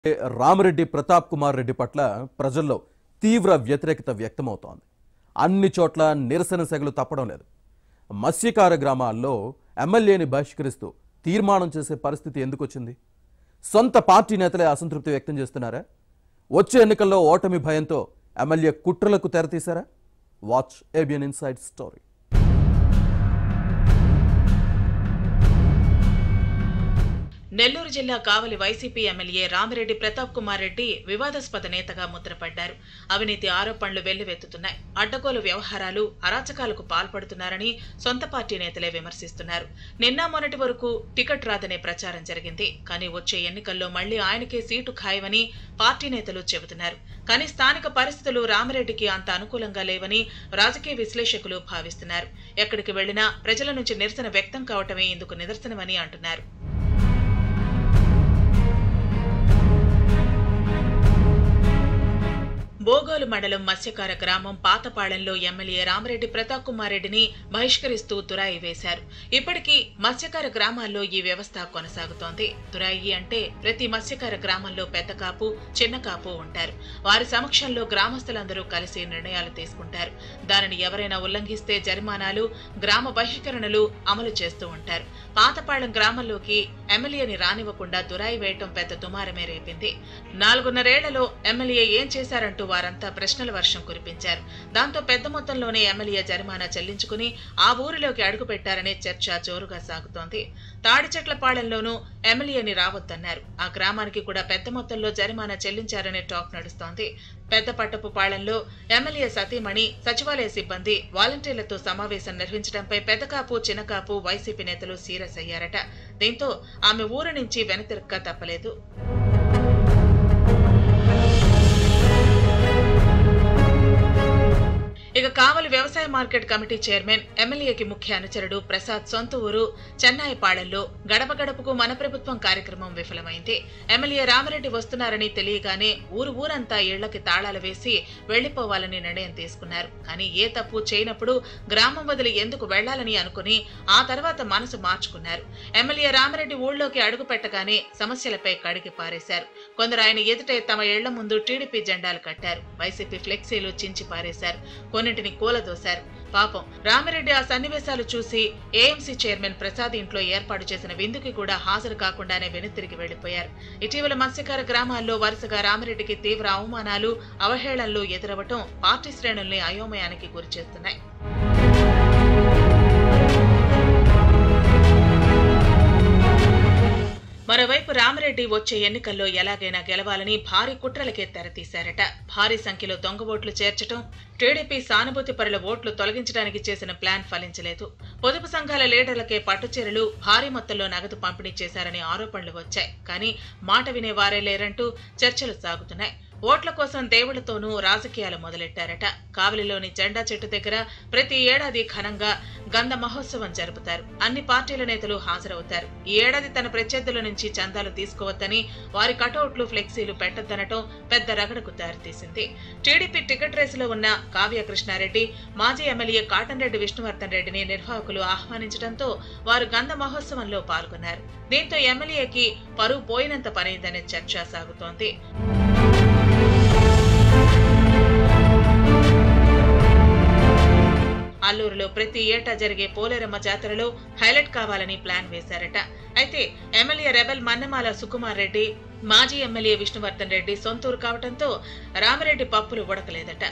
రామిరెడ్డి ప్రతాప్ కుమార్ రెడ్డి పట్ల ప్రజల్లో తీవ్ర వ్యతిరేకత వ్యక్తమవుతోంది. అన్ని చోట్ల నిరసన సెగలు తప్పడం లేదు. మత్స్యకార గ్రామాల్లో ఎమ్మెల్యేని బహిష్కరిస్తూ తీర్మానం చేసే పరిస్థితి ఎందుకు వచ్చింది? సొంత పార్టీ నేతలే అసంతృప్తి వ్యక్తం చేస్తున్నారా? వచ్చే ఎన్నికల్లో ఓటమి భయంతో ఎమ్మెల్యే కుట్రలకు తెరతీశారా? Watch ABN inside story. Nellore జిల్లా కావలి వైసీపీ ఎమ్మెల్యే రామిరెడ్డి ప్రతాప్ కుమార్ రెడ్డి వివాదాస్పద నేతగా ముద్రపడ్డారు. అవినీతి ఆరోపణలు వెల్లువెత్తుతున్నాయి. అడ్డగోలు వ్యవహారాలు, అరాచకాలకు పాల్పడుతున్నారని సొంత పార్టీ నేతలే విమర్శిస్తున్నారు. నిన్న మొన్నటి వరకు టికెట్ రాదనే ప్రచారం జరిగింది. కానీ వచ్చే ఎన్నికల్లో మళ్లీ ఆయనకే సీటు ఖాయమని పార్టీ నేతలు చెబుతున్నారు. కానీ స్థానిక పరిస్థితులు రామిరెడ్డికి అంత అనుకూలంగా లేవని రాజకీయ విశ్లేషకులు భావిస్తున్నారు. ఎక్కడికి వెళ్లినా ప్రజల నుంచి నిరసన వ్యక్తం కావటమే ఇందుకు నిదర్శనమని అంటున్నారు. బోగోలు మండలం మత్స్యకార గ్రామం పాతపాళెంలో ఎమ్మెల్యే రామిరెడ్డి ప్రతాప్ కుమార్ రెడ్డిని బహిష్కరిస్తూ తురాయి వేశారు. ఇప్పటికీ మత్స్యకార గ్రామాల్లో ఈ వ్యవస్థ కొనసాగుతోంది. తురాయి అంటే ప్రతి మత్స్యకార గ్రామంలో పెద్ద కాపు, చిన్న కాపు ఉంటారు. వారి సమక్షంలో గ్రామస్తులందరూ కలిసి నిర్ణయాలు తీసుకుంటారు. దానిని ఎవరైనా ఉల్లంఘిస్తే జరిమానాలు, గ్రామ బహిష్కరణలు అమలు చేస్తూ ఉంటారు. పాతపాళెం గ్రామంలోకి ఎమ్మెల్యేని రానివ్వకుండా తురాయి వేయటం పెద్ద దుమారమే రేపింది. 4.5 ఏళ్లలో ఎమ్మెల్యే ఏం చేశారంటూ వారంతా ప్రశ్నల వర్షం కురిపించారు. దాంతో పెద్ద మొత్తంలోనే ఎమ్మెల్యే జరిమానా చెల్లించుకుని ఆ ఊరిలోకి అడుగుపెట్టారనే చర్చ జోరుగా సాగుతోంది. తాడిచెట్లపాళెంలోనూ ఎమ్మెల్యేని రావద్దన్నారు. ఆ గ్రామానికి కూడా పెద్ద మొత్తంలో జరిమానా చెల్లించారనే టాక్ నడుస్తోంది. పెద్దపట్టపు పాళెంలో ఎమ్మెల్యే సతీమణి, సచివాలయ సిబ్బంది, వాలంటీర్లతో సమావేశం నిర్వహించడంపై పెద్దకాపు, చిన్నకాపు వైసీపీ నేతలు సీరియస్ అయ్యారట. దీంతో ఆమె ఊరు నుంచి వెనుతిరక్క తప్పలేదు. ఇక కావలి వ్యవసాయ మార్కెట్ కమిటీ చైర్మన్, ఎమ్మెల్యేకి ముఖ్య అనుచరుడు ప్రసాద్ సొంత ఊరు చెన్నాయిపాళెంలో గడప గడపకు మన ప్రభుత్వం కార్యక్రమం విఫలమైంది. ఎమ్మెల్యే రామిరెడ్డి వస్తున్నారని తెలియగానే ఊరంతా ఇళ్లకి తాళాలు వేసి వెళ్లిపోవాలని నిర్ణయం తీసుకున్నారు. కానీ ఏ తప్పు చేయనప్పుడు గ్రామం వదిలి ఎందుకు వెళ్లాలని అనుకుని ఆ తర్వాత మనసు మార్చుకున్నారు. ఎమ్మెల్యే రామిరెడ్డి ఊళ్ళోకి అడుగు పెట్టగానే సమస్యలపై కడిగి పారేశారు. కొందరు ఆయన ఎదుటే తమ ఇళ్ల ముందు టీడీపీ జెండాలు కట్టారు. వైసీపీ ఫ్లెక్సీలు చించి పారేశారు. కొన్నింటిని కూలదోశారు. పాపం రామిరెడ్డి ఆ సన్నివేశాలు చూసి ఏఎంసీ చైర్మన్ ప్రసాద్ ఇంట్లో ఏర్పాటు చేసిన విందుకి కూడా హాజరు కాకుండానే వెనుతిరిగి వెళ్లిపోయారు. ఇటీవల మత్స్యకార గ్రామాల్లో వరుసగా రామిరెడ్డికి తీవ్ర అవమానాలు, అవహేళనలు ఎదురవటం పార్టీ శ్రేణుల్ని అయోమయానికి గురిచేస్తున్నాయి. మరోవైపు రామిరెడ్డి వచ్చే ఎన్నికల్లో ఎలాగైనా గెలవాలని భారీ కుట్రలకే తెరతీశారట. భారీ సంఖ్యలో దొంగ ఓట్లు చేర్చడం, టీడీపీ సానుభూతి పరుల ఓట్లు తొలగించడానికి చేసిన ప్లాన్ ఫలించలేదు. పొదుపు సంఘాల లీడర్లకే పట్టుచీరలు, భారీ మొత్తంలో నగదు పంపిణీ చేశారనే ఆరోపణలు వచ్చాయి. కానీ మాట వినేవారే లేరంటూ చర్చలు సాగుతున్నాయి. ఓట్ల కోసం దేవుళ్లతోనూ రాజకీయాలు మొదలెట్టారట. కావలిలోని జెండా చెట్టు దగ్గర ప్రతి ఏడాది ఘనంగా గంధ మహోత్సవం జరుపుతారు. అన్ని పార్టీల నేతలు హాజరవుతారు. ఈ ఏడాది తన ప్రత్యర్థుల నుంచి చందాలు తీసుకోవద్దని, వారి కటౌట్లు, ఫ్లెక్సీలు పెట్టొద్దనటం పెద్ద రగడకు దారితీసింది. టీడీపీ టికెట్ రేసులో ఉన్న కావ్య కృష్ణారెడ్డి, మాజీ ఎమ్మెల్యే కాటన్ రెడ్డి విష్ణువర్ధన్ రెడ్డిని నిర్వాహకులు ఆహ్వానించడంతో వారు గంధ మహోత్సవంలో పాల్గొన్నారు. దీంతో ఎమ్మెల్యేకి పరువు పోయినంత పనైందనే చర్చ సాగుతోంది. అల్లూరులో ప్రతి ఏటా జరిగే పోలేరమ్మ జాతరలో హైలైట్ కావాలని ప్లాన్ వేశారట. అయితే ఎమ్మెల్యే రెబెల్ మన్నెమాల సుకుమార్ రెడ్డి, మాజీ ఎమ్మెల్యే విష్ణువర్ధన్ రెడ్డి సొంతూరు కావడంతో రామిరెడ్డి పప్పులు ఉడకలేదట.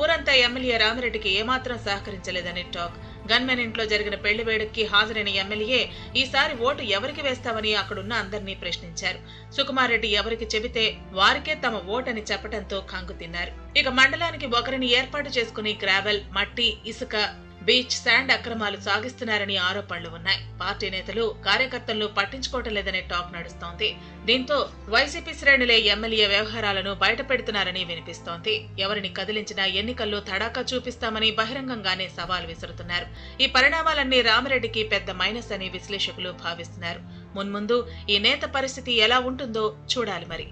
ఊరంతా ఎమ్మెల్యే రామిరెడ్డికి ఏమాత్రం సహకరించలేదని టాక్. గన్మెన్ ఇంట్లో జరిగిన పెళ్లి వేడుకకి హాజరైన ఎమ్మెల్యే ఈసారి ఓటు ఎవరికి వేస్తామని అక్కడున్న అందరినీ ప్రశ్నించారు. సుకుమార్ రెడ్డి ఎవరికి చెబితే వారికే తమ ఓటని చెప్పడంతో కంగు తిన్నారు. ఇక మండలానికి ఒకరిని ఏర్పాటు చేసుకుని గ్రావెల్, మట్టి, ఇసుక, బీచ్, శాండ్ అక్రమాలు సాగిస్తున్నారని ఆరోపణలు ఉన్నాయి. పార్టీ నేతలు, కార్యకర్తలను పట్టించుకోవటం లేదనే టాక్ నడుస్తోంది. దీంతో వైసీపీ శ్రేణులే ఎమ్మెల్యే వ్యవహారాలను బయటపెడుతున్నారని వినిపిస్తోంది. ఎవరిని కదిలించినా ఎన్నికల్లో తడాకా చూపిస్తామని బహిరంగంగానే సవాల్ విసురుతున్నారు. ఈ పరిణామాలన్నీ రామిరెడ్డికి పెద్ద మైనస్ అని విశ్లేషకులు భావిస్తున్నారు. మున్ముందు ఈ నేత పరిస్థితి ఎలా ఉంటుందో చూడాలి మరి.